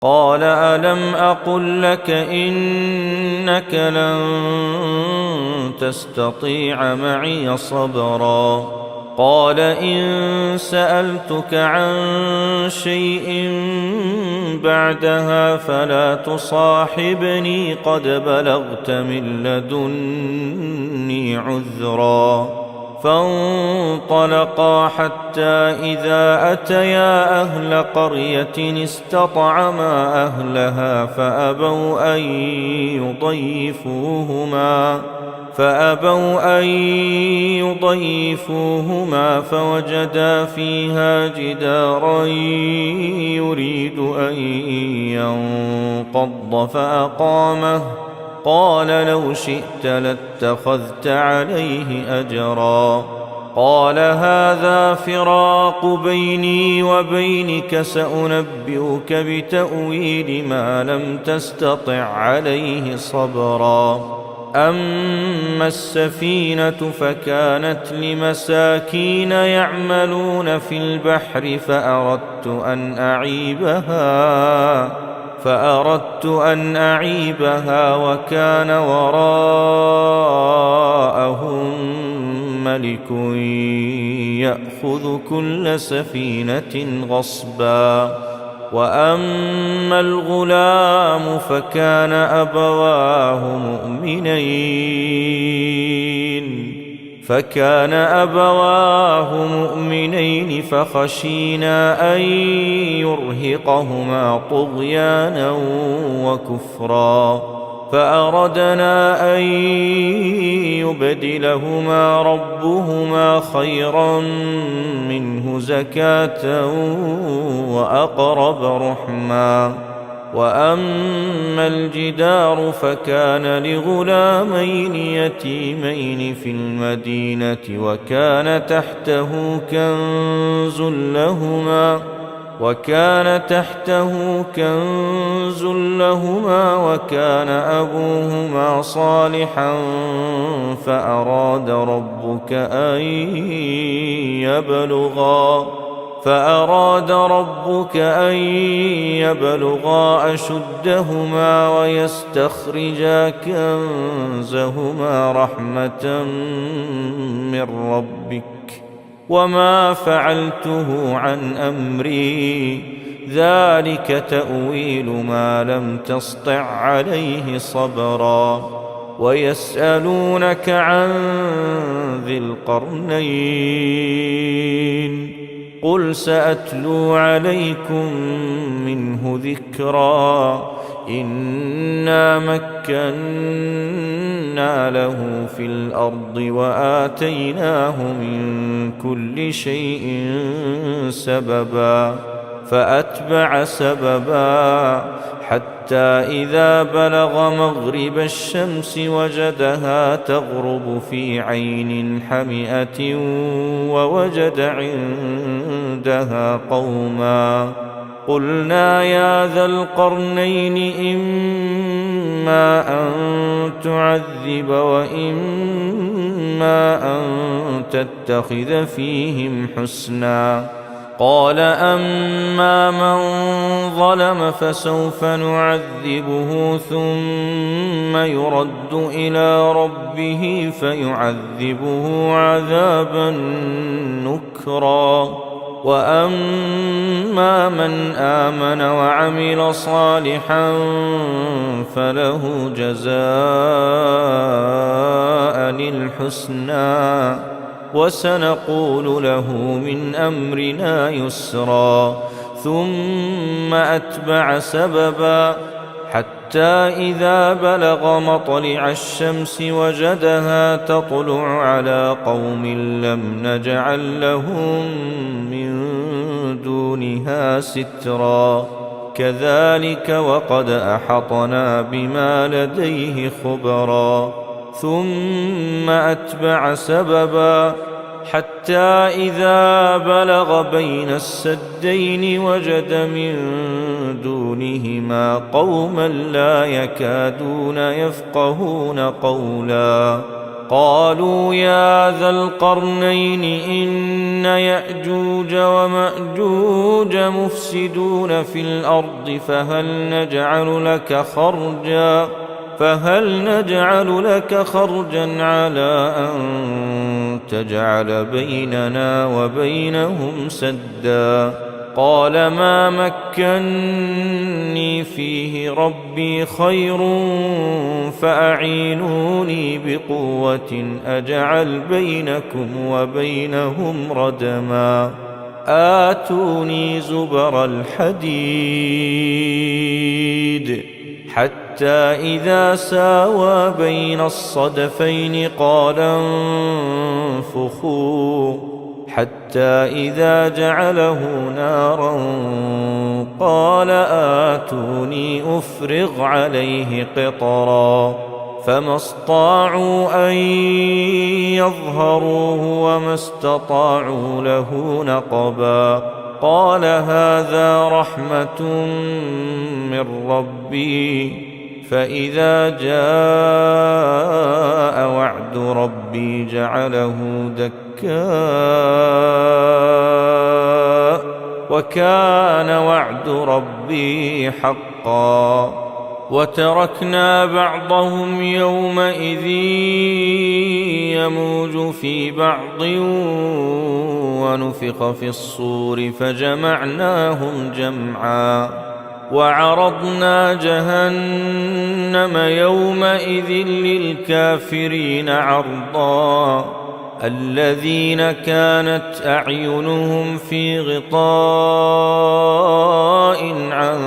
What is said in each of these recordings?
قال ألم أقل لك إنك لن تستطيع معي صبرا قال إن سألتك عن شيء بعدها فلا تصاحبني قد بلغت من لدني عذرا فانطلقا حتى إذا أتيا أهل قرية استطعما أهلها فأبوا أن يضيفوهما فوجدا فيها جدارا يريد أن ينقض فأقامه قال لو شئت لاتخذت عليه أجرا قال هذا فراق بيني وبينك سأنبئك بتأويل ما لم تستطع عليه صبرا أما السفينة فكانت لمساكين يعملون في البحر فأردت أن أعيبها وكان وراءهم ملك يأخذ كل سفينة غصبا وأما الغلام فكان أبواه مؤمنين فخشينا أن يرهقهما طغيانا وكفرا فأردنا أن يبدلهما ربهما خيرا منه زكاة وأقرب رحما وأما الجدار فكان لغلامين يتيمين في المدينة وكان تحته كنز لهما وكان أبوهما صالحا فأراد ربك أن يبلغا أشدهما ويستخرجا كنزهما رحمة من ربك وما فعلته عن أمري ذلك تأويل ما لم تسطع عليه صبرا ويسألونك عن ذي القرنين قل سأتلو عليكم منه ذكرا إنا مكنا له في الأرض وآتيناه من كل شيء سببا فأتبع سببا حتى إذا بلغ مغرب الشمس وجدها تغرب في عين حمئة ووجد عندها قوما قلنا يا ذا القرنين إما أن تعذب وإما أن تتخذ فيهم حسنا قال أما من ظلم فسوف نعذبه ثم يرد إلى ربه فيعذبه عذابا نكرا وأما من آمن وعمل صالحا فله جزاء الحسنى وسنقول له من أمرنا يسرا ثم أتبع سببا حتى إذا بلغ مطلع الشمس وجدها تطلع على قوم لم نجعل لهم من دونها سترا كذلك وقد أحطنا بما لديه خبرا ثم أتبع سببا حتى إذا بلغ بين السدين وجد من دونهما قوما لا يكادون يفقهون قولا قالوا يا ذا القرنين إن يأجوج ومأجوج مفسدون في الأرض فهل نجعل لك خرجا على أن تجعل بيننا وبينهم سدا قال ما مكني فيه ربي خير فأعينوني بقوة أجعل بينكم وبينهم ردما آتوني زبر الحديد حتى إذا ساوى بين الصدفين قال انفخوا حتى إذا جعله نارا قال آتوني أفرغ عليه قطرا فما استطاعوا أن يظهروه وما استطاعوا له نقبا قال هذا رحمة من ربي فإذا جاء وعد ربي جعله دكاء وكان وعد ربي حقا وتركنا بعضهم يومئذ يموج في بعض ونفخ في الصور فجمعناهم جمعا وعرضنا جهنم يومئذ للكافرين عرضا الذين كانت أعينهم في غطاء عن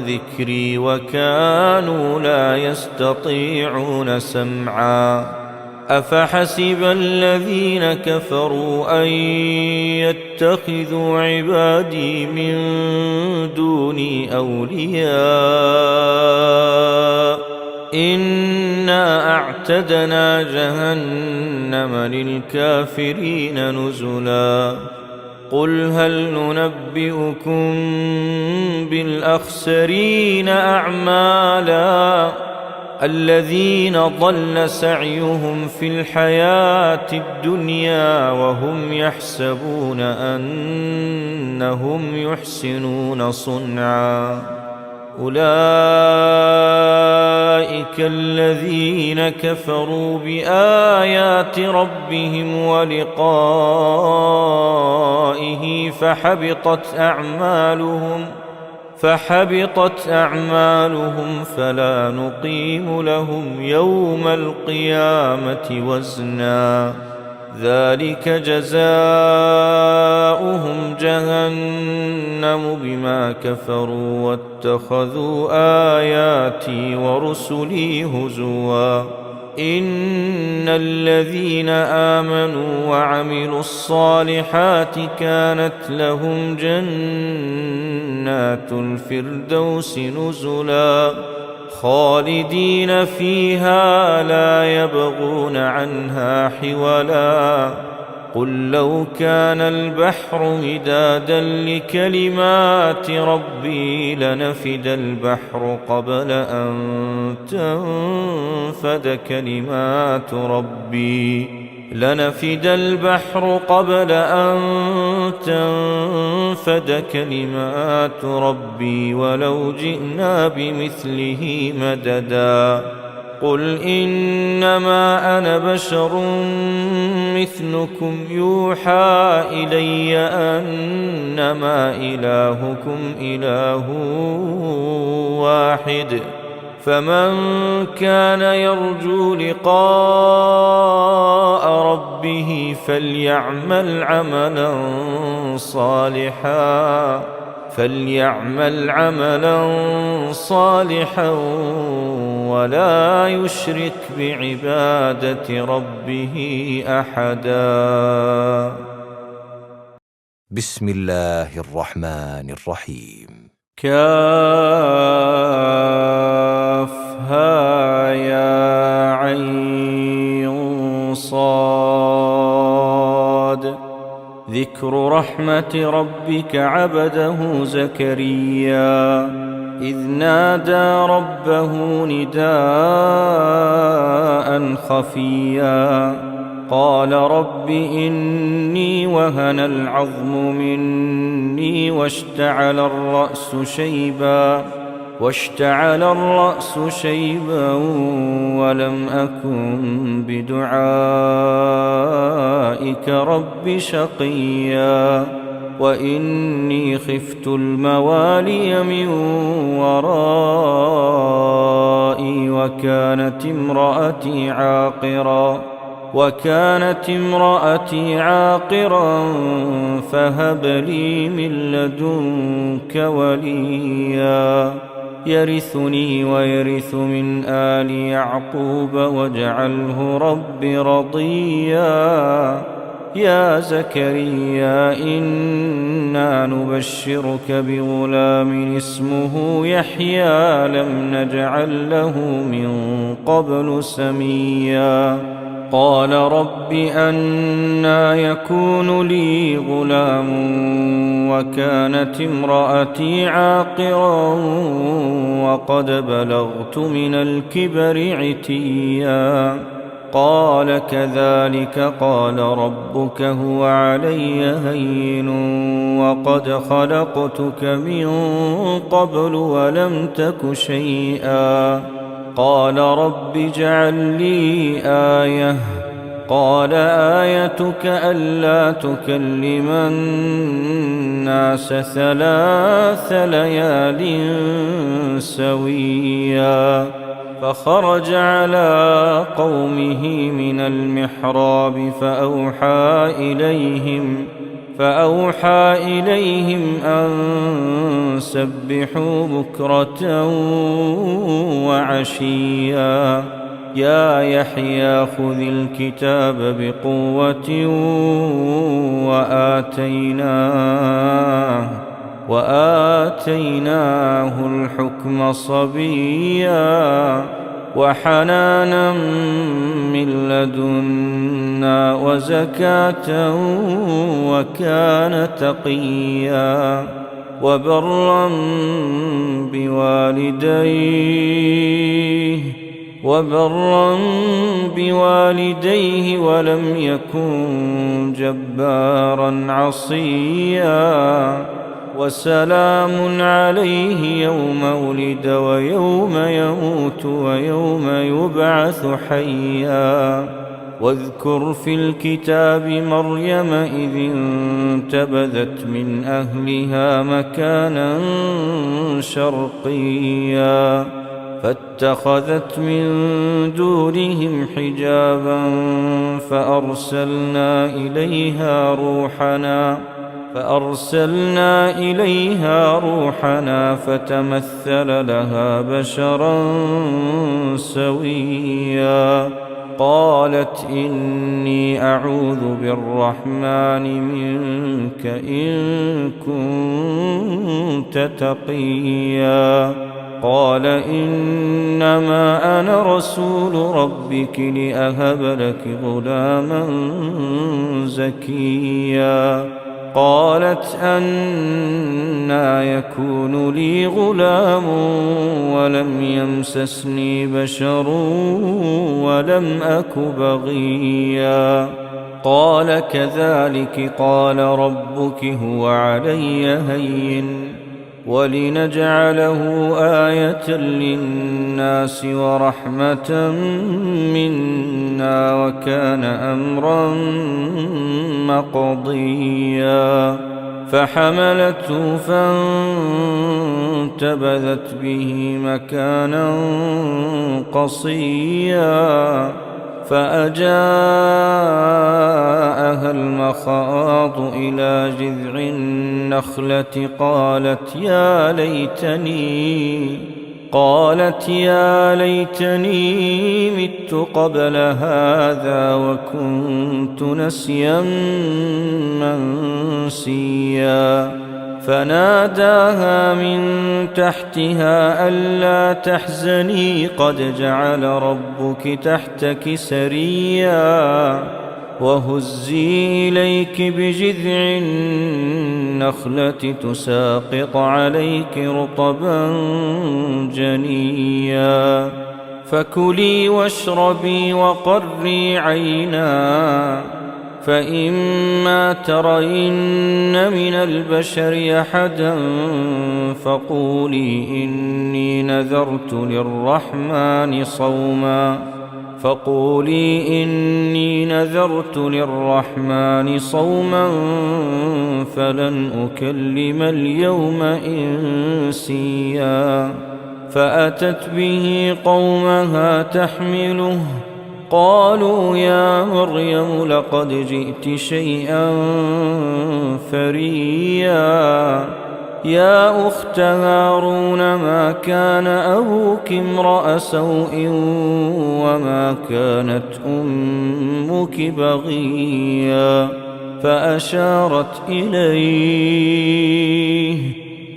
ذكري وكانوا لا يستطيعون سمعا أفحسب الذين كفروا أن يتخذوا عبادي من دوني أولياء إنا أعتدنا جهنم للكافرين نزلا قل هل ننبئكم بالأخسرين أعمالا الذين ضل سعيهم في الحياة الدنيا وهم يحسبون أنهم يحسنون صنعا أولئك الذين كفروا بآيات ربهم ولقائه فحبطت أعمالهم فلا نقيم لهم يوم القيامة وزنا ذلك جزاؤهم جهنم بما كفروا واتخذوا آياتي ورسلي هزوا إن الذين آمنوا وعملوا الصالحات كانت لهم جنات الفردوس نزلا خالدين فيها لا يبغون عنها حولا قل لو كان البحر مدادا لكلمات ربي لنفد البحر قبل أن تنفد كلمات ربي ولو جئنا بمثله مددا قل إنما أنا بشر مثلكم يوحى إلي أنما إلهكم إله واحد فمن كان يرجو لقاء ربه فليعمل عملا صالحا ولا يشرك بعبادة ربه أحدا. بسم الله الرحمن الرحيم. كافها يا عين صاد ذكر رحمة ربك عبده زكريا إذ نادى ربه نداء خفيا قال رب إني وهن العظم مني واشتعل الرأس شيبا ولم أكن بدعائك رب شقيا وإني خفت الموالي من ورائي وكانت امرأتي عاقرا فهب لي من لدنك وليا يرثني ويرث من آل يعقوب واجعله رب رضيا يا زكريا إنا نبشرك بغلام اسمه يحيى لم نجعل له من قبل سميا قال رب أنى يكون لي غلام وكانت امرأتي عاقرا وقد بلغت من الكبر عتيا قال كذلك قال ربك هو علي هين وقد خلقتك من قبل ولم تك شيئا قال رب اجعل لي آية قال آيتك ألا تكلم الناس 3 ليال سويا فخرج على قومه من المحراب فأوحى إليهم أن سبحوا بكرة وعشيا يا يحيى خذ الكتاب بقوة وآتيناه الحكم صبيا وحنانا من لدنا وزكاة وكان تقيا وبرا بوالديه ولم يكن جبارا عصيا وسلام عليه يوم ولد ويوم يموت ويوم يبعث حيا واذكر في الكتاب مريم إذ انتبذت من أهلها مكانا شرقيا فاتخذت من دونهم حجابا فأرسلنا إليها روحنا فتمثل لها بشرا سويا قالت إني أعوذ بالرحمن منك إن كنت تقيا قال إنما أنا رسول ربك لأهب لك غلاما زكيا قالت أنى يكون لي غلام ولم يمسسني بشر ولم أك بغيا قال كذلك قال ربك هو علي هين ولنجعله آية للناس ورحمة منا وكان أمرا مقضيا فحملته فانتبذت به مكانا قصيا فأجاءها المخاض إلى جذع النخلة قالت يا ليتني مت قبل هذا وكنت نسيا منسيا فناداها من تحتها ألا تحزني قد جعل ربك تحتك سريا وهزي إليك بجذع النخلة تساقط عليك رطبا جنيا فكلي واشربي وقري عينا فإما ترين من البشر أحدا فقولي إني نذرت للرحمن صوما فلن أكلم اليوم إنسيا فأتت به قومها تحمله قالوا يا مريم لقد جئت شيئا فريا يا أخت هارون ما كان أبوك امرأ سوء وما كانت أمك بغيا فأشارت إليه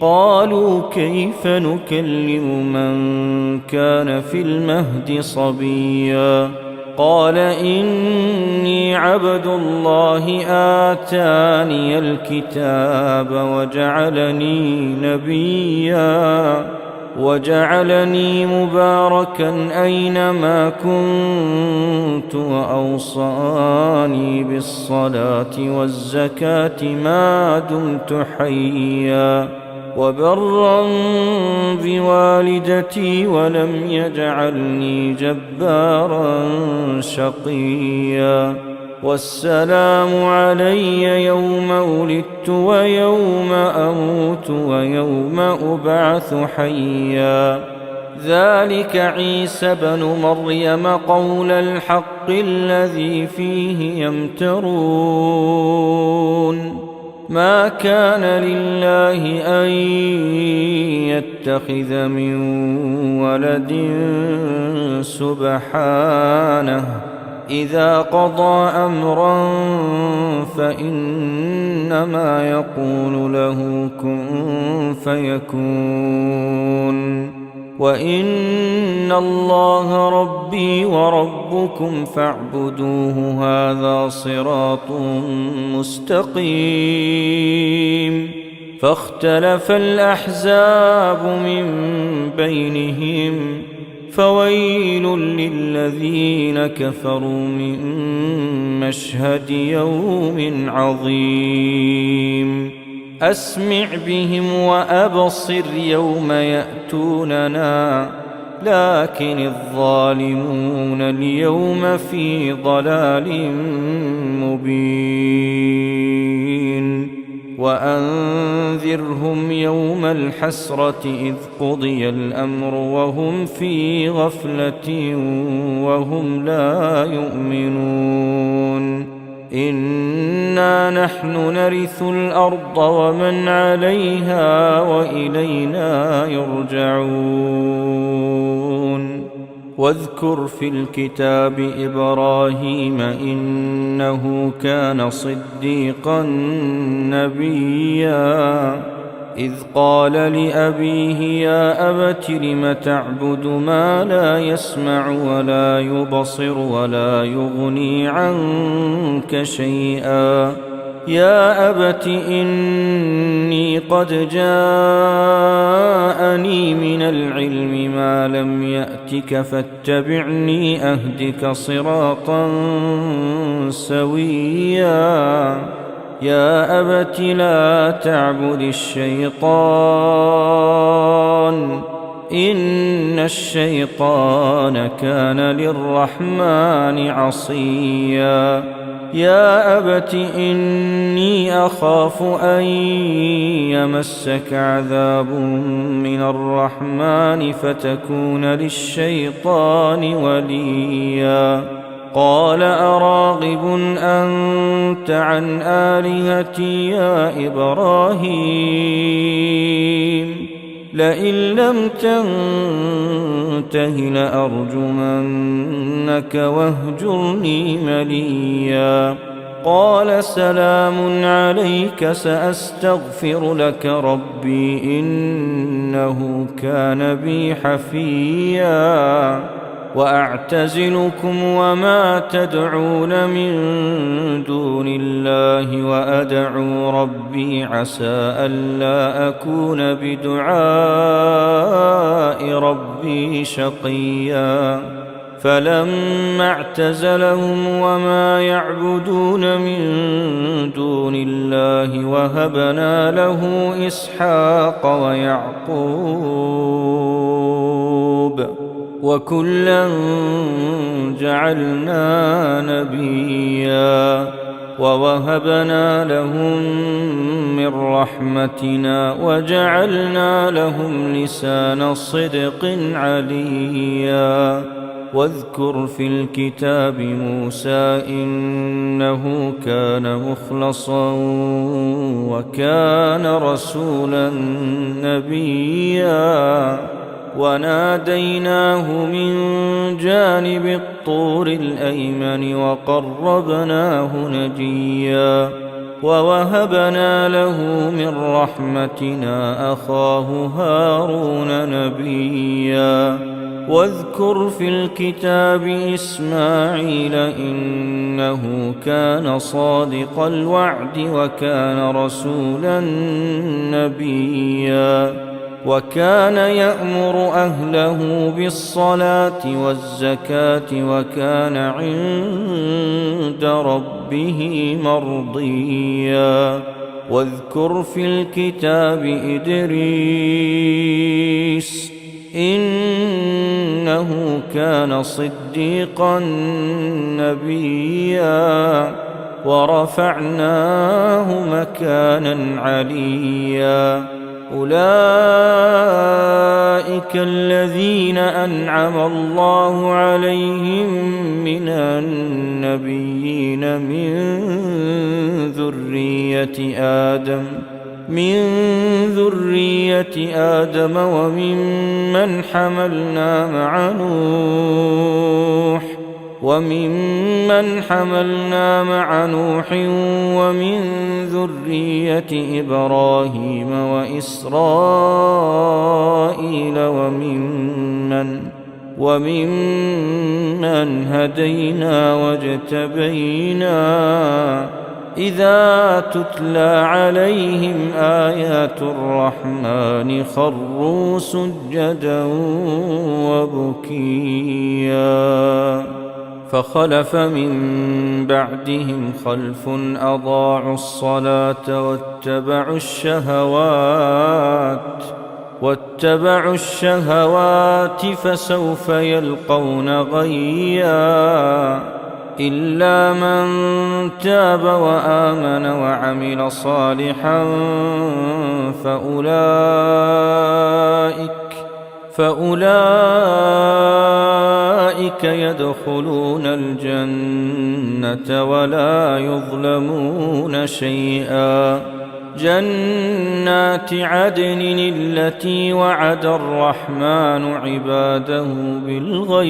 قالوا كيف نكلم من كان في المهد صبيا قال إني عبد الله آتاني الكتاب وجعلني نبيا وجعلني مباركا أينما كنت وأوصاني بالصلاة والزكاة ما دمت حيا وبرا بوالدتي ولم يجعلني جبارا شقيا والسلام علي يوم ولدت ويوم أموت ويوم أبعث حيا ذلك عيسى بن مريم قول الحق الذي فيه يمترون ما كان لله أن يتخذ من ولد سبحانه إذا قضى أمرا فإنما يقول له كن فيكون وإن الله ربي وربكم فاعبدوه هذا صراط مستقيم فاختلف الأحزاب من بينهم فويل للذين كفروا من مشهد يوم عظيم أسمع بهم وأبصر يوم يأتوننا لكن الظالمون اليوم في ضلال مبين وأنذرهم يوم الحسرة إذ قضي الأمر وهم في غفلة وهم لا يؤمنون إنا نحن نرث الأرض ومن عليها وإلينا يرجعون واذكر في الكتاب إبراهيم إنه كان صديقا نبيا إذ قال لأبيه يا أبت لم تعبد ما لا يسمع ولا يبصر ولا يغني عنك شيئا يا أبت إني قد جاءني من العلم ما لم يأتك فاتبعني أهدك صراطا سويا يا أبت لا تعبد الشيطان إن الشيطان كان للرحمن عصيا يا أبت إني أخاف أن يمسك عذاب من الرحمن فتكون للشيطان وليا قال أراغب أنت عن آلهتي يا إبراهيم لئن لم تنته لأرجمنك واهجرني مليا قال سلام عليك سأستغفر لك ربي إنه كان بي حفيا وأعتزلكم وما تدعون من دون الله وأدعو ربي عسى ألا أكون بدعاء ربي شقيا فلما اعتزلهم وما يعبدون من دون الله وهبنا له إسحاق ويعقوب وكلا جعلنا نبيا ووهبنا لهم من رحمتنا وجعلنا لهم لسان صدق عليا واذكر في الكتاب موسى إنه كان مخلصا وكان رسولا نبيا وناديناه من جانب الطور الأيمن وقربناه نجيا ووهبنا له من رحمتنا أخاه هارون نبيا واذكر في الكتاب إسماعيل إنه كان صادق الوعد وكان رسولا نبيا وكان يأمر أهله بالصلاة والزكاة وكان عند ربه مرضيا واذكر في الكتاب إدريس إنه كان صديقا نبيا ورفعناه مكانا عليا أولئك الذين أنعم الله عليهم من النبيين من ذرية آدم وممن حملنا مع نوح ومن ذرية إبراهيم وإسرائيل وممن هدينا واجتبينا إذا تتلى عليهم آيات الرحمن خروا سجدا وبكيا فخلف من بعدهم خلف أضاعوا الصلاة واتبعوا الشهوات فسوف يلقون غيا إلا من تاب وآمن وعمل صالحا فأولئك يدخلون الجنة ولا يظلمون شيئا جنات عدن التي وعد الرحمن عباده بالغيب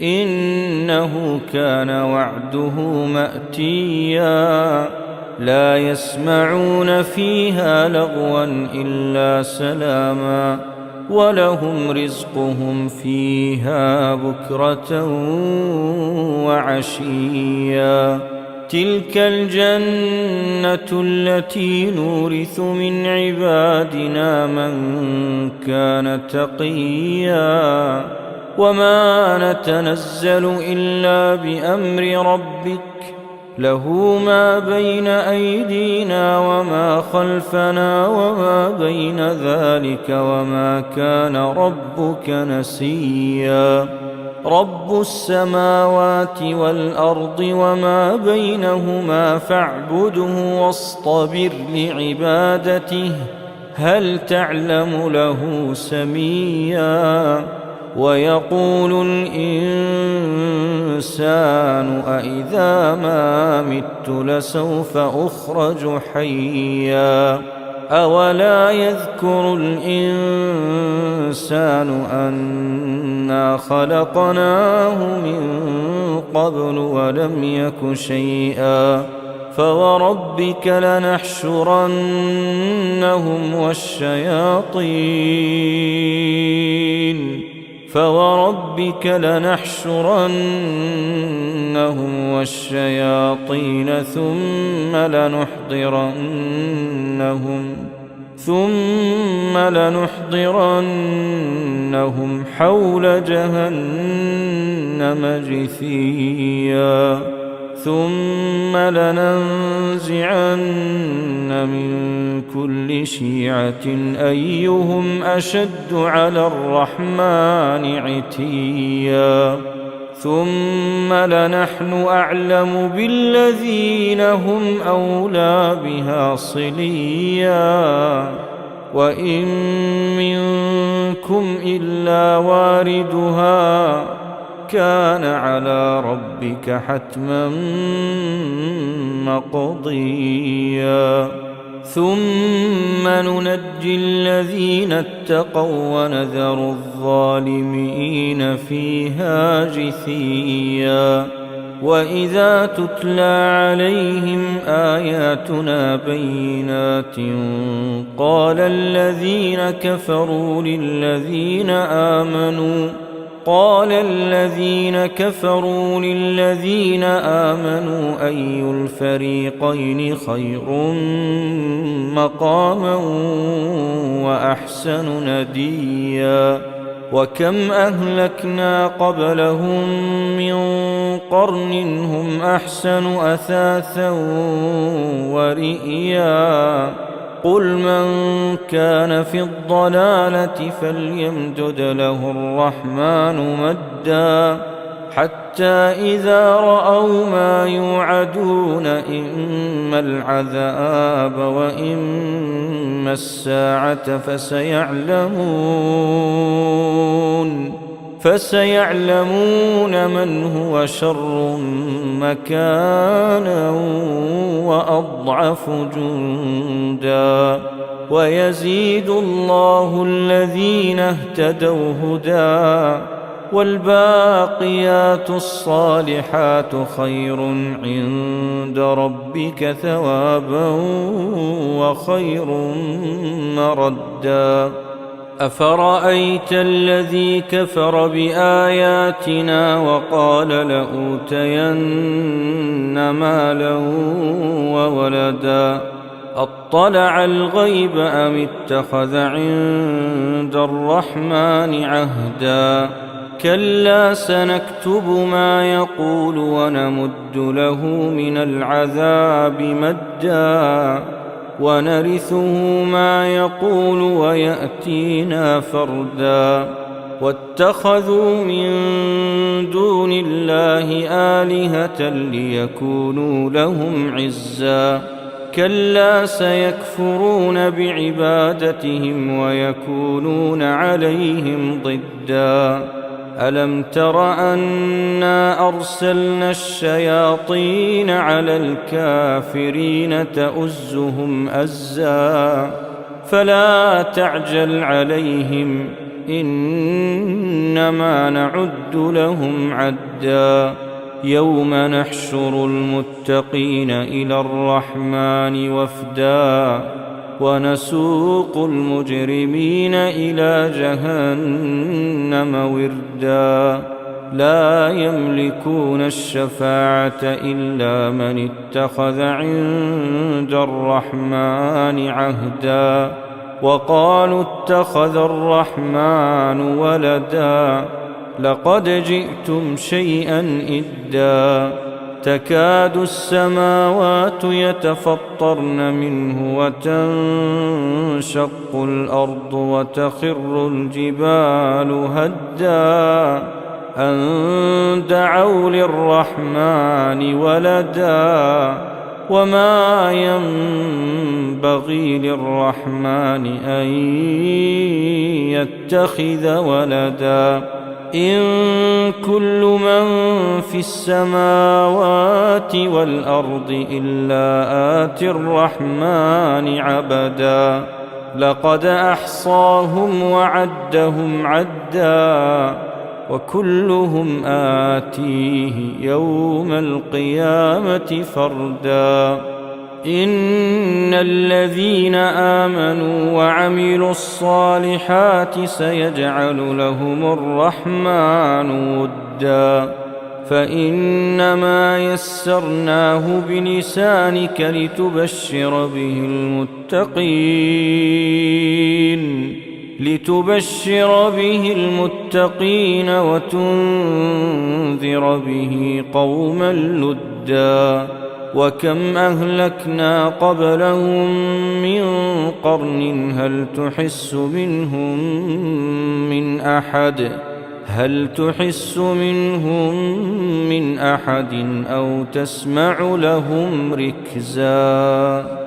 إنه كان وعده مأتيا لا يسمعون فيها لغوا إلا سلاما ولهم رزقهم فيها بكرة وعشيا تلك الجنة التي نورث من عبادنا من كان تقيا وما نتنزل إلا بأمر ربك له ما بين أيدينا وما خلفنا وما بين ذلك وما كان ربك نسيا رب السماوات والأرض وما بينهما فاعبده واصطبر لعبادته هل تعلم له سميا ويقول الإنسان أإذا ما مت لسوف أخرج حيا أولا يذكر الإنسان أنا خلقناه من قبل ولم يك شيئا فوربك لنحشرنهم والشياطين فوربك لنحشرنهم والشياطين ثم لنحضرنهم حول جهنم جثيا ثم لننزعن من كل شيعة أيهم أشد على الرحمن عتيا ثم لنحن أعلم بالذين هم أولى بها صليا وإن منكم إلا واردها كان على ربك حتما مقضيا ثم ننجي الذين اتقوا ونذر الظالمين فيها جثيا وإذا تتلى عليهم آياتنا بينات قال الذين كفروا للذين آمنوا أي الفريقين خير مقاما وأحسن نديا وكم أهلكنا قبلهم من قرن هم أحسن أثاثا ورئيا قل من كان في الضلالة فليمدد له الرحمن مدا حتى إذا رأوا ما يوعدون إما العذاب وإما الساعة فسيعلمون من هو شر مكانا وأضعف جندا ويزيد الله الذين اهتدوا هدى والباقيات الصالحات خير عند ربك ثوابا وخير مردا أفرأيت الذي كفر بآياتنا وقال لأوتين مالا وولدا أطلع الغيب أم اتخذ عند الرحمن عهدا كلا سنكتب ما يقول ونمد له من العذاب مدا ونرثه ما يقول ويأتينا فردا واتخذوا من دون الله آلهة ليكونوا لهم عزا كلا سيكفرون بعبادتهم ويكونون عليهم ضدا ألم تر أنا أرسلنا الشياطين على الكافرين تؤزهم أزا فلا تعجل عليهم إنما نعد لهم عدا يوم نحشر المتقين إلى الرحمن وفدا ونسوق المجرمين إلى جهنم وردا لا يملكون الشفاعة إلا من اتخذ عند الرحمن عهدا وقالوا اتخذ الرحمن ولدا لقد جئتم شيئا إدا تكاد السماوات يتفطرن منه وتنشق الأرض وتخر الجبال هدا أن دعوا للرحمن ولدا وما ينبغي للرحمن أن يتخذ ولدا إن كل من في السماوات والأرض إلا آتي الرحمن عبدا لقد أحصاهم وعدهم عدا وكلهم آتيه يوم القيامة فردا إن الذين آمنوا وعملوا الصالحات سيجعل لهم الرحمن ودا فإنما يسرناه بلسانك لتبشر به المتقين وتنذر به قوما لدا وكم أهلكنا قبلهم من قرن هل تحس منهم من أحد أو تسمع لهم ركزا.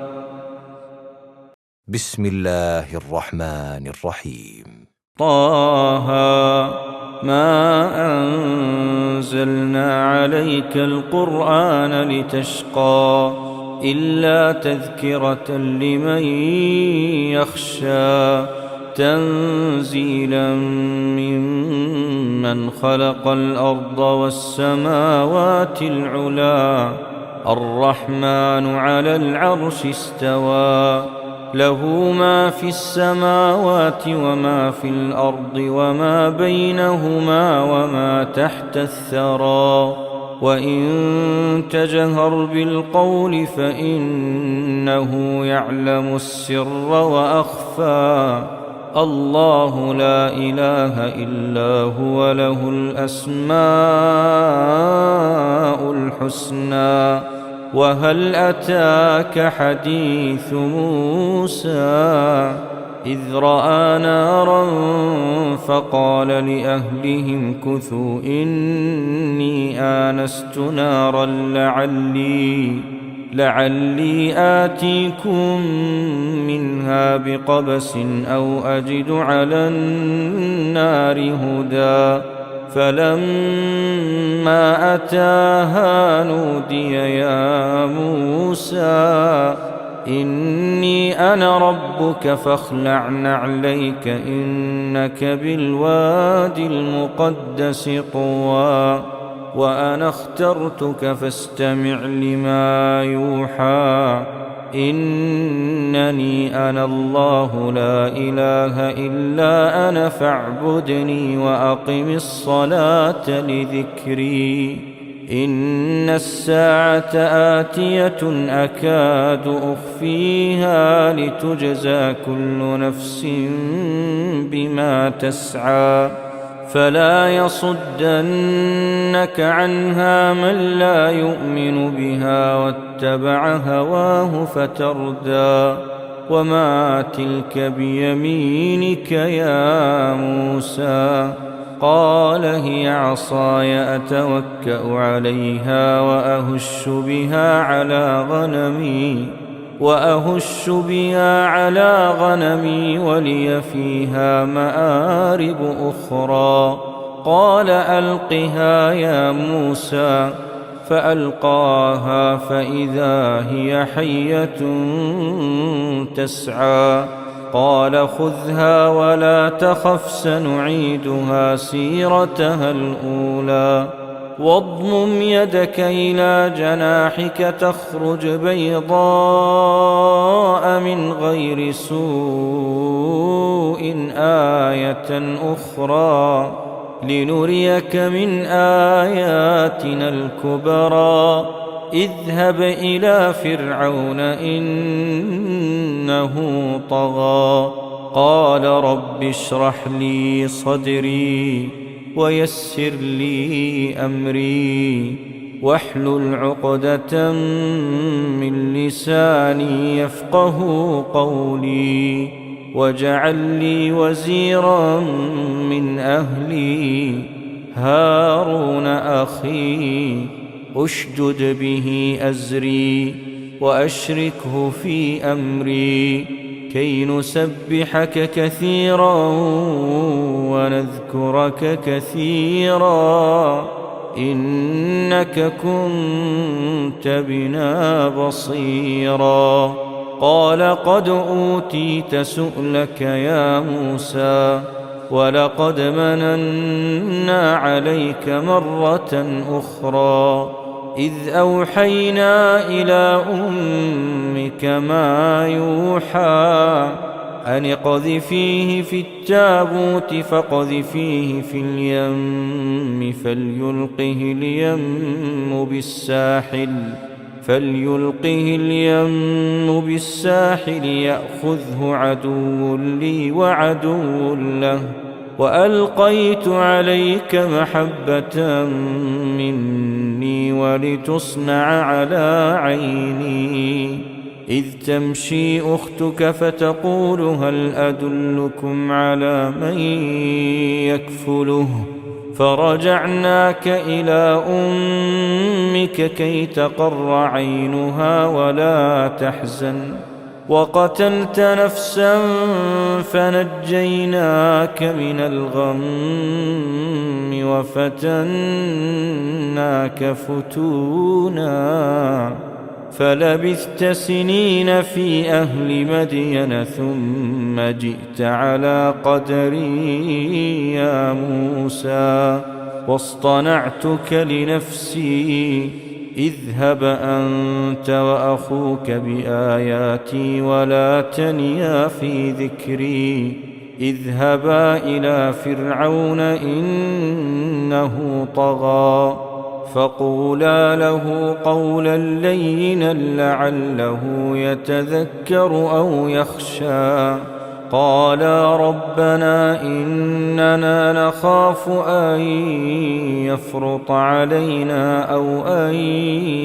بسم الله الرحمن الرحيم. طه ما أنزلنا عليك القرآن لتشقى إلا تذكرة لمن يخشى تنزيلا ممن خلق الأرض والسماوات العلا الرحمن على العرش استوى له ما في السماوات وما في الأرض وما بينهما وما تحت الثرى وإن تجهر بالقول فإنه يعلم السر وأخفى الله لا إله إلا هو له الأسماء الحسنى. وهل أتاك حديث موسى إذ رأى نارا فقال لأهلهم كثوا إني آنست نارا لعلي آتيكم منها بقبس أو أجد على النار هدى فلما أتاها نودي يا موسى إني أنا ربك فاخلع نعليك إنك بالوادي المقدس طوى وأنا اخترتك فاستمع لما يوحى إنني أنا الله لا إله إلا أنا فاعبدني وأقم الصلاة لذكري إن الساعة آتية أكاد أخفيها لتجزى كل نفس بما تسعى فلا يصدنك عنها من لا يؤمن بها واتبع هواه فتردى وما تلك بيمينك يا موسى قال هي عصاي أتوكأ عليها وأهش بها على غنمي ولي فيها مآرب أخرى قال ألقها يا موسى فألقاها فإذا هي حية تسعى قال خذها ولا تخف سنعيدها سيرتها الأولى واضمم يدك إلى جناحك تخرج بيضاء من غير سوء آية أخرى لنريك من آياتنا الكبرى اذهب إلى فرعون إنه طغى قال رب اشرح لي صدري ويسر لي أمري واحلل عقدة من لساني يفقه قولي واجعل لي وزيرا من أهلي هارون أخي أشدد به أزري وأشركه في أمري كي نسبحك كثيرا ونذكرك كثيرا إنك كنت بنا بصيرا قال قد أوتيت سؤلك يا موسى ولقد مننا عليك مرة أخرى إذ أوحينا إلى أمك ما يوحى أن اقذفيه في التابوت فاقذفيه في اليم فليلقه اليم بالساحل يأخذه عدو لي وعدو له وألقيت عليك محبة مني ولتصنع على عيني إذ تمشي أختك فتقول هل أدلكم على من يكفله فرجعناك إلى أمك كي تقر عينها ولا تحزن وقتلت نفسا فنجيناك من الغم وفتناك فتونا فلبثت سنين في أهل مدين ثم جئت على قدري يا موسى واصطنعتك لنفسي اذهب أنت وأخوك بآياتي ولا تنيا في ذكري اذهبا إلى فرعون إنه طغى فقولا له قولا لينا لعله يتذكر أو يخشى قالا ربنا إننا نخاف أن يفرط علينا أو أن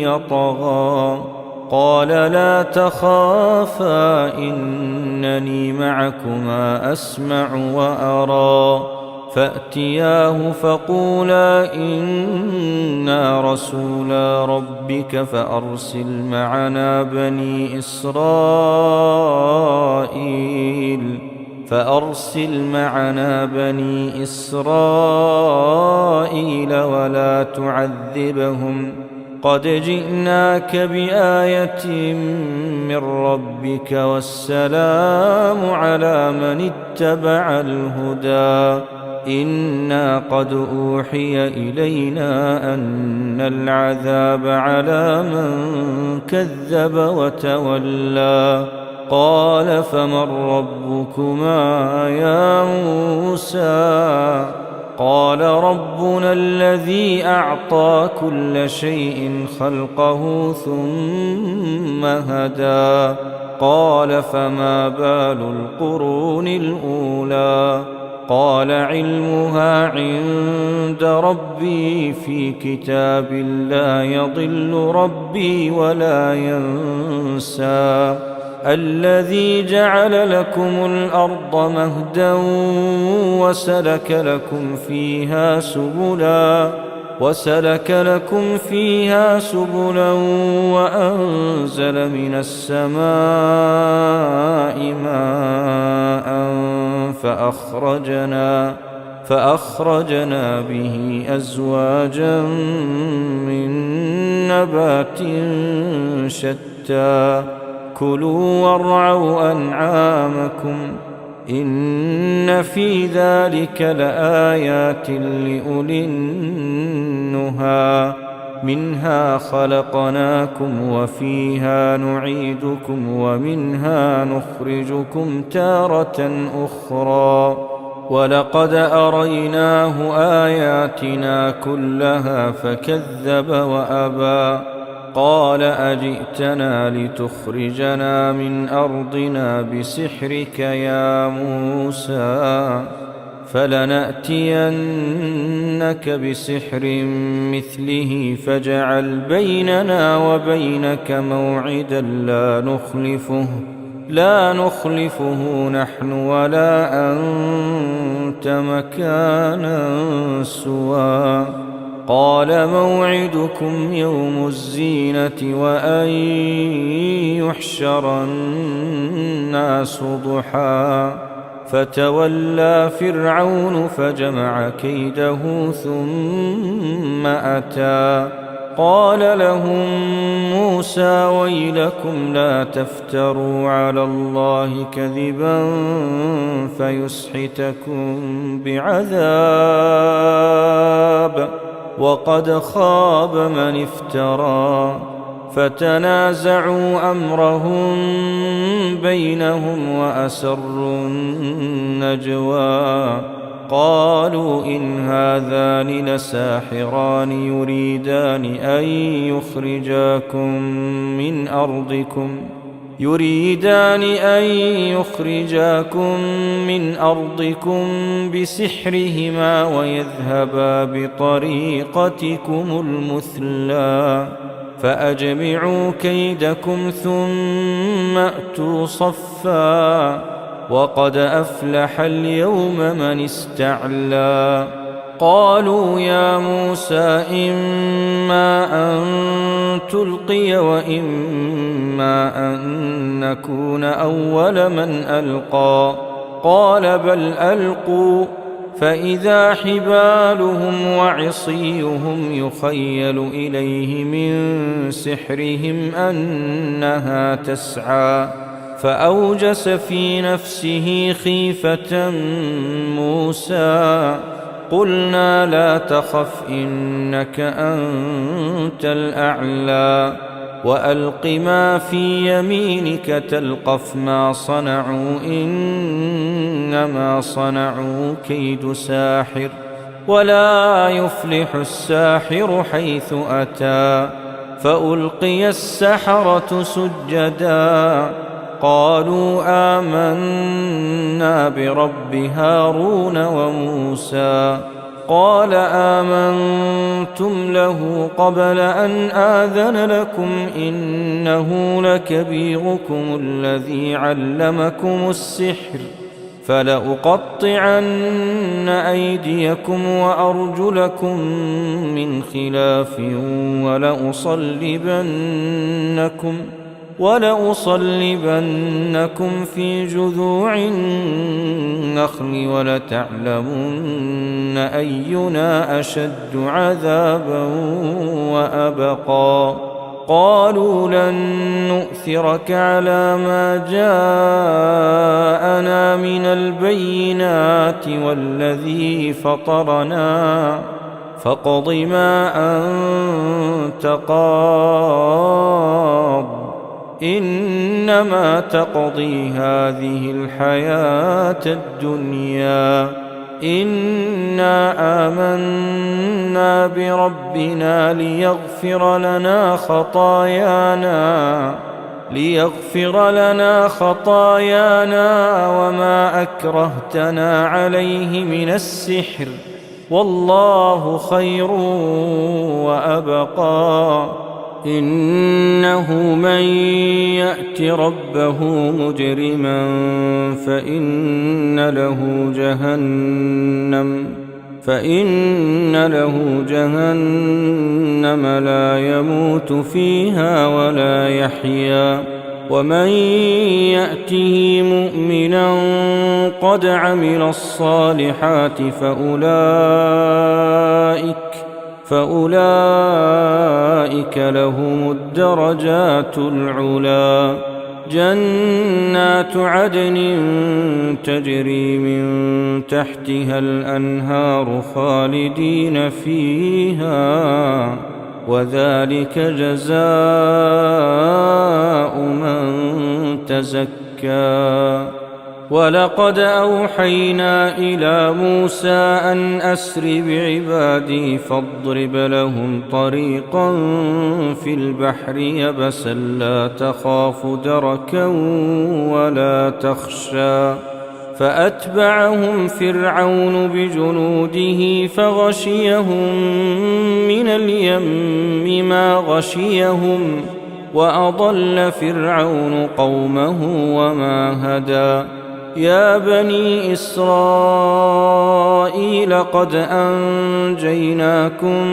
يطغى قال لا تخافا إنني معكما أسمع وأرى فأتياه فقولا إنا رسولا ربك فأرسل معنا بني إسرائيل ولا تعذبهم قد جئناك بآية من ربك والسلام على من اتبع الهدى إنا قد أوحي إلينا أن العذاب على من كذب وتولى قال فمن ربكما يا موسى قال ربنا الذي أعطى كل شيء خلقه ثم هدى قال فما بال القرون الأولى قال علمها عند ربي في كتاب لا يضل ربي ولا ينسى الذي جعل لكم الأرض مهدا وسلك لكم فيها سبلا وأنزل من السماء ماء فأخرجنا به أزواجا من نبات شتى كلوا وارعوا أنعامكم إن في ذلك لآيات لأولي النهى منها خلقناكم وفيها نعيدكم ومنها نخرجكم تارة أخرى ولقد أريناه آياتنا كلها فكذب وأبى قال أجئتنا لتخرجنا من أرضنا بسحرك يا موسى فلنأتينك بسحر مثله فاجعل بيننا وبينك موعدا لا نخلفه نحن ولا أنت مكانا سوى قال موعدكم يوم الزينة وأن يحشر الناس ضحى فتولى فرعون فجمع كيده ثم أتى قال لهم موسى ويلكم لا تفتروا على الله كذبا فيسحتكم بعذاب وقد خاب من افترى. فتنازعوا أمرهم بينهم وأسروا النجوى قالوا إن هذان لساحران يريدان أن يخرجاكم من أرضكم بسحرهما ويذهبا بطريقتكم المثلى فأجمعوا كيدكم ثم أتوا صفا وقد أفلح اليوم من استعلى. قالوا يا موسى إما أن تلقي وإما أن نكون أول من ألقى قال بل ألقوا فإذا حبالهم وعصيهم يخيل إليه من سحرهم أنها تسعى فأوجس في نفسه خيفة موسى قلنا لا تخف إنك أنت الأعلى وألق ما في يمينك تلقف ما صنعوا إنما صنعوا كيد ساحر ولا يفلح الساحر حيث أتى. فألقي السحرة سجدا قالوا آمنا برب هارون وموسى قال آمنتم له قبل أن آذن لكم إنه لكبيركم الذي علمكم السحر فلأقطعن أيديكم وأرجلكم من خلاف ولأصلبنكم في جذوع النخل ولتعلمن أينا أشد عذابا وأبقى. قالوا لن نؤثرك على ما جاءنا من البينات والذي فطرنا فاقض ما أنت قاض إنما تقضي هذه الحياة الدنيا إنا آمنا بربنا ليغفر لنا خطايانا وما أكرهتنا عليه من السحر والله خير وأبقى. إنه من يأت ربه مجرما فإن له جهنم لا يموت فيها ولا يحيا ومن يأته مؤمنا قد عمل الصالحات فأولئك لهم الدرجات العلى. جنات عدن تجري من تحتها الأنهار خالدين فيها وذلك جزاء من تزكى. ولقد أوحينا إلى موسى أن أسر بعبادي فاضرب لهم طريقا في البحر يبسا لا تخاف دركا ولا تخشى. فأتبعهم فرعون بجنوده فغشيهم من اليم ما غشيهم وأضل فرعون قومه وما هدى. يا بني إسرائيل قد أنجيناكم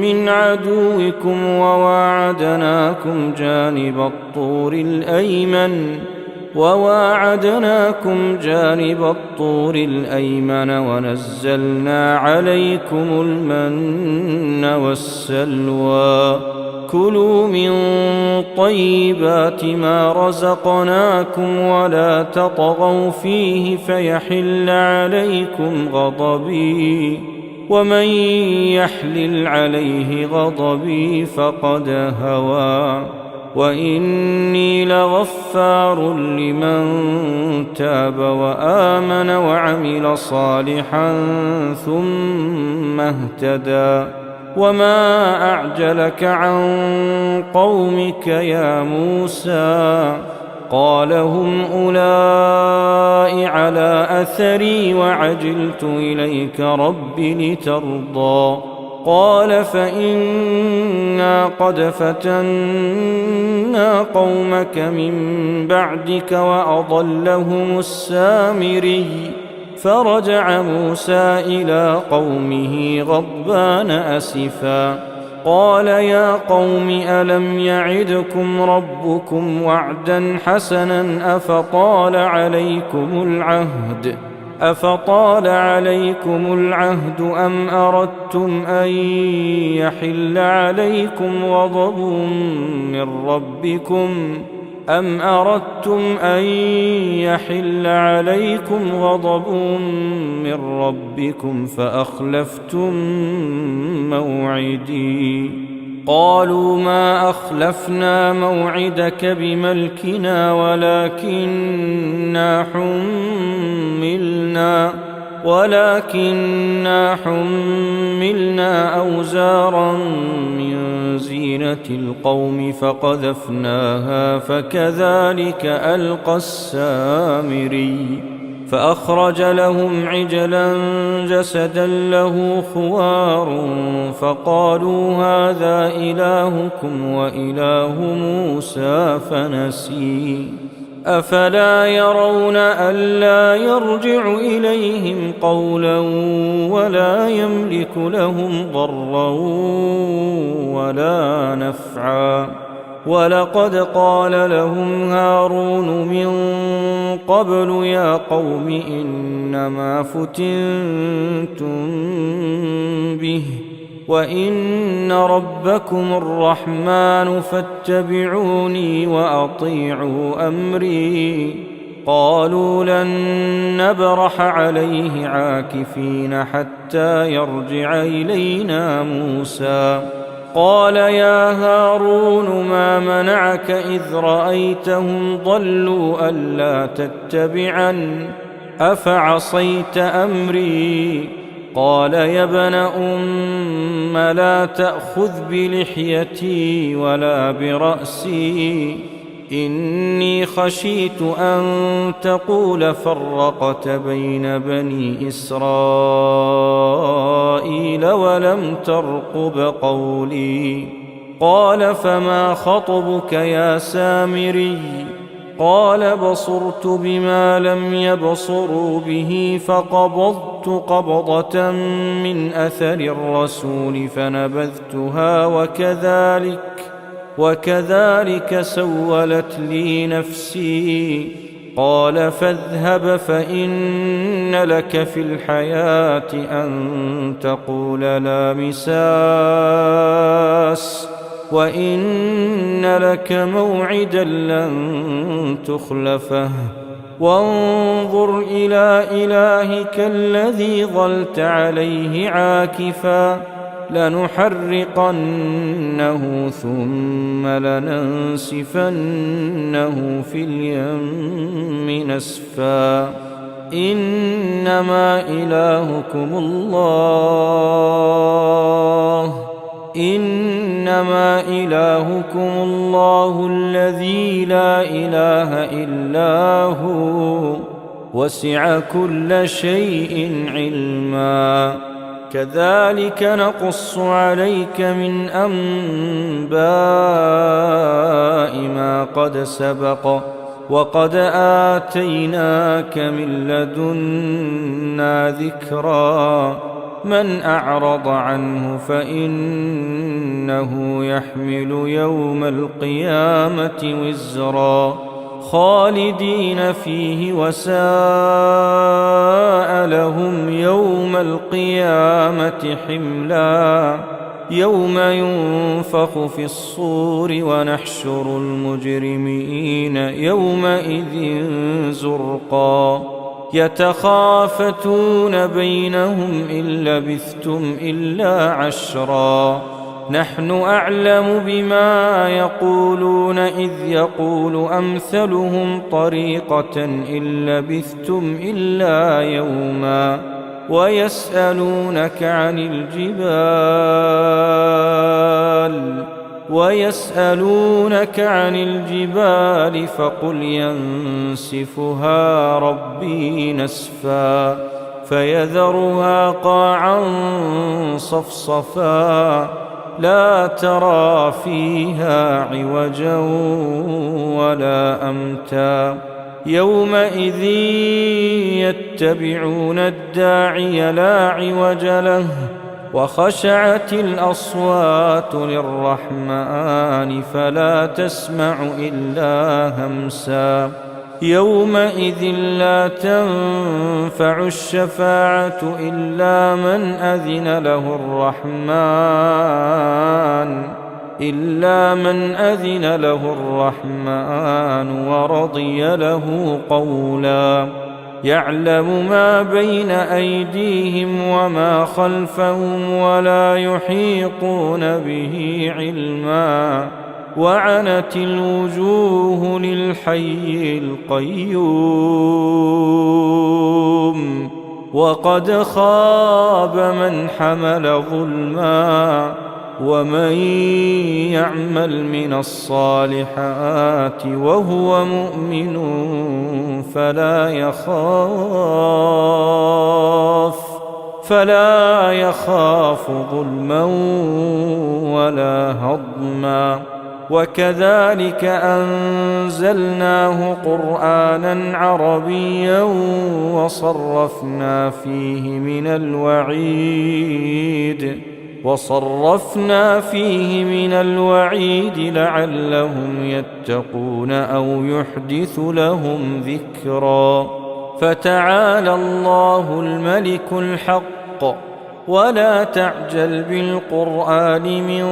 من عدوكم وواعدناكم جانب الطور الأيمن ونزلنا عليكم المن والسلوى. كلوا من طيبات ما رزقناكم ولا تطغوا فيه فيحل عليكم غضبي ومن يحلل عليه غضبي فقد هوى وإني لغفار لمن تاب وآمن وعمل صالحا ثم اهتدى وما أعجلك عن قومك يا موسى قال هم أولئك على أثري وعجلت إليك رب لترضى قال فإنا قد فتنا قومك من بعدك وأضلهم السامري فرجع موسى إلى قومه غضبان أسفا قال يا قوم ألم يعدكم ربكم وعدا حسنا أفطال عليكم العهد أم أردتم أن يحل عليكم غضب من ربكم فأخلفتم موعدي قالوا ما أخلفنا موعدك بملكنا ولكننا حملنا أوزارا من زينة القوم فقذفناها فكذلك ألقى السامري فأخرج لهم عجلا جسدا له خوار فقالوا هذا إلهكم وإله موسى فنسي أفلا يرون ألا يرجع إليهم قولا ولا يملك لهم ضرا ولا نفعا ولقد قال لهم هارون من قبل يا قوم إنما فتنتم به وإن ربكم الرحمن فاتبعوني وأطيعوا أمري قالوا لن نبرح عليه عاكفين حتى يرجع إلينا موسى قال يا هارون ما منعك إذ رأيتهم ضلوا ألا تتبعن أفعصيت أمري قال يا ابن أم لا تأخذ بلحيتي ولا برأسي إني خشيت أن تقول فرقت بين بني إسرائيل ولم ترقب قولي قال فما خطبك يا سامري قال بصرت بما لم يبصروا به فقبضت قبضة من أثر الرسول فنبذتها وكذلك سولت لي نفسي قال فاذهب فإن لك في الحياة أن تقول لا مساس وإن لك موعدا لن تخلفه وانظر إلى إلهك الذي ظلت عليه عاكفا لنحرقنه ثم لننسفنه في اليم نسفا إنما إلهكم الله الذي لا إله إلا هو وسع كل شيء علما كذلك نقص عليك من أنباء ما قد سبق وقد آتيناك من لدنا ذكرا من أعرض عنه فإنه يحمل يوم القيامة وزرا خالدين فيه وساء لهم يوم القيامة حملا يوم ينفخ في الصور ونحشر المجرمين يومئذ زرقا يتخافتون بينهم إن لبثتم إلا عشرا نحن أعلم بما يقولون إذ يقول أمثلهم طريقة إن لبثتم إلا يوما ويسألونك عن الجبال فقل ينسفها ربي نسفا فيذرها قاعا صفصفا لا ترى فيها عوجا ولا أمتا يومئذ يتبعون الداعي لا عوج له وخشعت الأصوات للرحمن فلا تسمع إلا همسا يومئذ لا تنفع الشفاعة إلا من أذن له الرحمن ورضي له قولا يعلم ما بين أيديهم وما خلفهم ولا يحيطون به علما وعنت الوجوه للحي القيوم وقد خاب من حمل ظلما ومن يعمل من الصالحات وهو مؤمن فلا يخاف ظلما ولا هضما وكذلك أنزلناه قرآنا عربيا وصرفنا فيه من الوعيد لعلهم يتقون أو يحدث لهم ذكرا فتعالى الله الملك الحق ولا تعجل بالقرآن من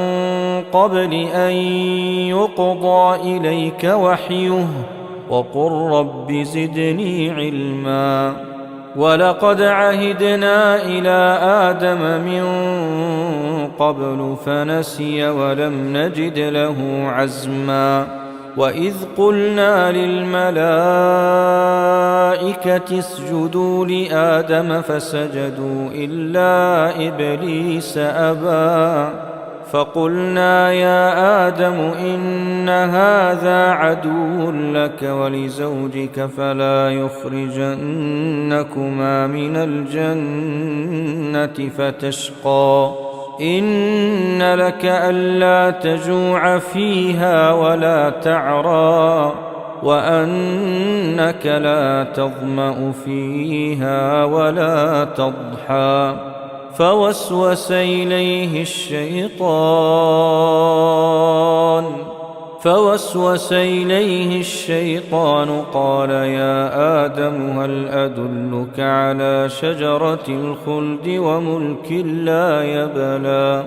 قبل أن يقضى إليك وحيه وقل رب زدني علما ولقد عهدنا إلى آدم من قبل فنسي ولم نجد له عزما وإذ قلنا للملائكة اسجدوا لآدم فسجدوا إلا إبليس أبى فقلنا يا آدم إن هذا عدو لك ولزوجك فلا يخرجنكما من الجنة فتشقى إن لك ألا تجوع فيها ولا تعرى وأنك لا تظمأ فيها ولا تضحى فوسوس إليه الشيطان قال يا آدم هل أدلك على شجرة الخلد وملك لا يبلى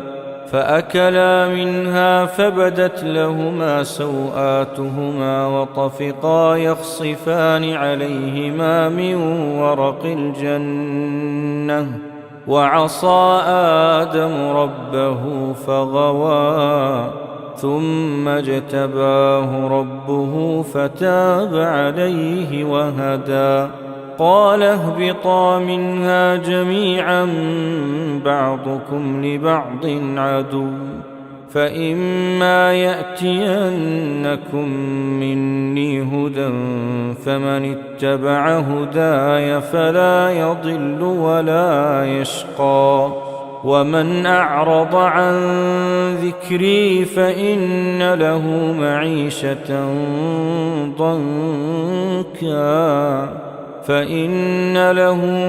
فأكلا منها فبدت لهما سوآتهما وطفقا يخصفان عليهما من ورق الجنة وعصى آدم ربه فغوى ثم اجتباه ربه فتاب عليه وهدى قال اهبطا منها جميعا بعضكم لبعض عدو فإما يأتينكم مني هدى فمن اتبع هداي فلا يضل ولا يشقى ومن أعرض عن ذكري فإن له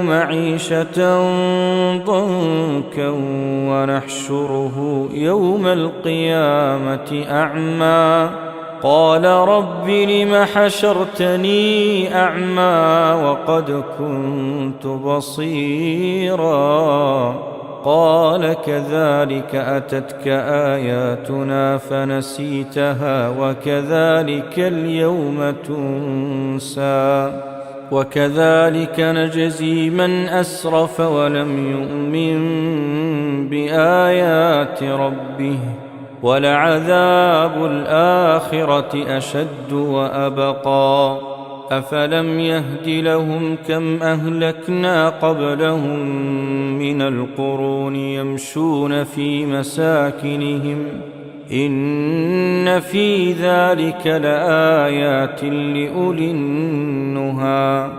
معيشة ضنكا ونحشره يوم القيامة أعمى قال رب لم حشرتني أعمى وقد كنت بصيرا قال كذلك أتتك آياتنا فنسيتها وكذلك اليوم تنسى وكذلك نجزي من أسرف ولم يؤمن بآيات ربه ولعذاب الآخرة أشد وأبقى أفلم يهد لهم كم أهلكنا قبلهم من القرون يمشون في مساكنهم إن في ذلك لآيات لأولي النهى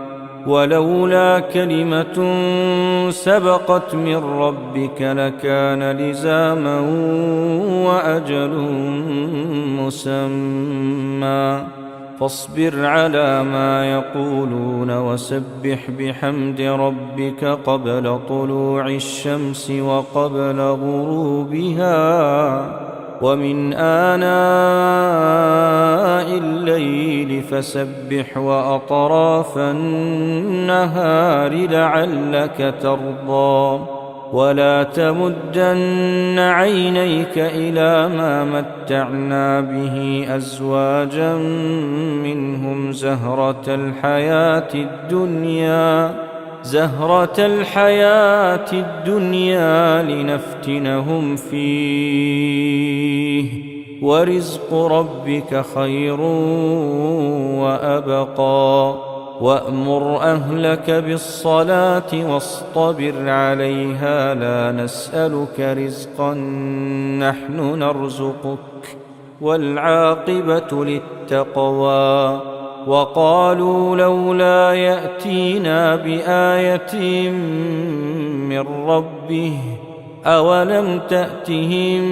ولولا كلمة سبقت من ربك لكان لزاما وأجل مسمى فاصبر على ما يقولون وسبح بحمد ربك قبل طلوع الشمس وقبل غروبها ومن آناء الليل فسبح وأطراف النهار لعلك ترضى ولا تمدن عينيك إلى ما متعنا به أزواجا منهم زهرة الحياة الدنيا لنفتنهم فيه ورزق ربك خير وأبقى وأمر أهلك بالصلاة واصطبر عليها لا نسألك رزقا نحن نرزقك والعاقبة للتقوى وقالوا لولا يأتينا بآية من ربه أولم تأتهم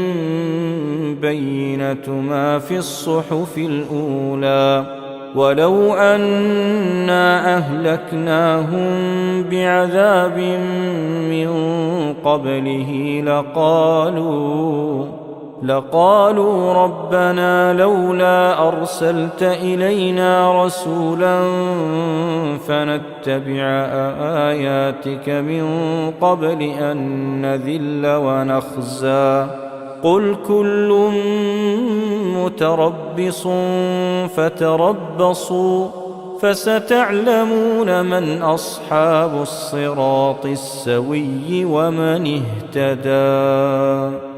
بينة ما في الصحف الأولى ولو أنا أهلكناهم بعذاب من قبله لقالوا ربنا لولا أرسلت إلينا رسولا فنتبع آياتك من قبل أن نذل ونخزى قل كل متربص فتربصوا فستعلمون من أصحاب الصراط السوي ومن اهتدى.